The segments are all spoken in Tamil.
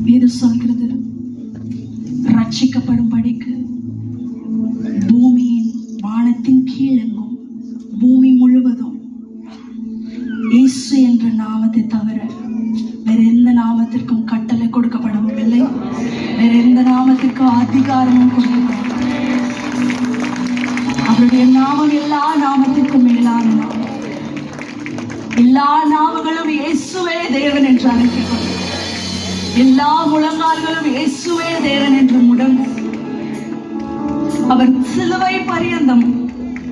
வேதம் சொல்கிறது, ரட்சிக்கப்படும் படிக்கு பூமியின் வானத்தின் கீழெங்கும் பூமி முழுவதும் இயேசு என்ற நாமத்தை தவிர வேற எந்த நாமத்திற்கும் கட்டளை கொடுக்கப்படவும் இல்லை, வேற எந்த நாமத்திற்கும் அதிகாரமும் கொடுக்கப்படவில்லை. அவருடைய நாமம் எல்லா நாமத்திற்கும் மேலான நாமம். எல்லா நாமங்களும் இயேசுவே தேவன் என்று அழைக்கப்படும். எல்லா முழங்கால்களும் இயேசுவே தேவன் என்று முடங்கும். அவர் சிலுவை பரியந்தம்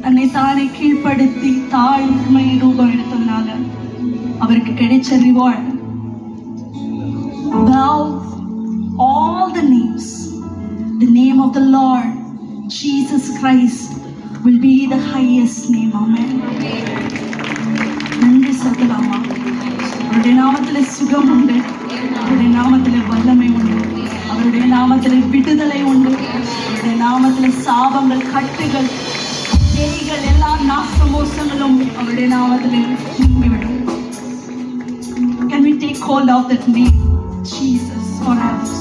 தன்னை தானே கீழ்ப்படுத்தி தாழ்மை ரூபம் எடுத்ததுனால அவருக்கு கிடைச்ச reward, above all the names, the name of the Lord Jesus Christ will be the highest name. Amen. நன்றி சொல்லலாமா? அவருடைய நாமத்திலே சுகம் உண்டு, அவருடைய நாமத்திலே வல்லமை உண்டு, அவருடைய நாமத்திலே விடுதலை உண்டு, அவருடைய நாமத்திலே சாபங்கள், கட்டுகள், பேய்கள், எல்லா நாச மோசங்களும் அவருடைய நாமத்திலே நீங்கிவிடும். Can we take hold of that name, Jesus, for us?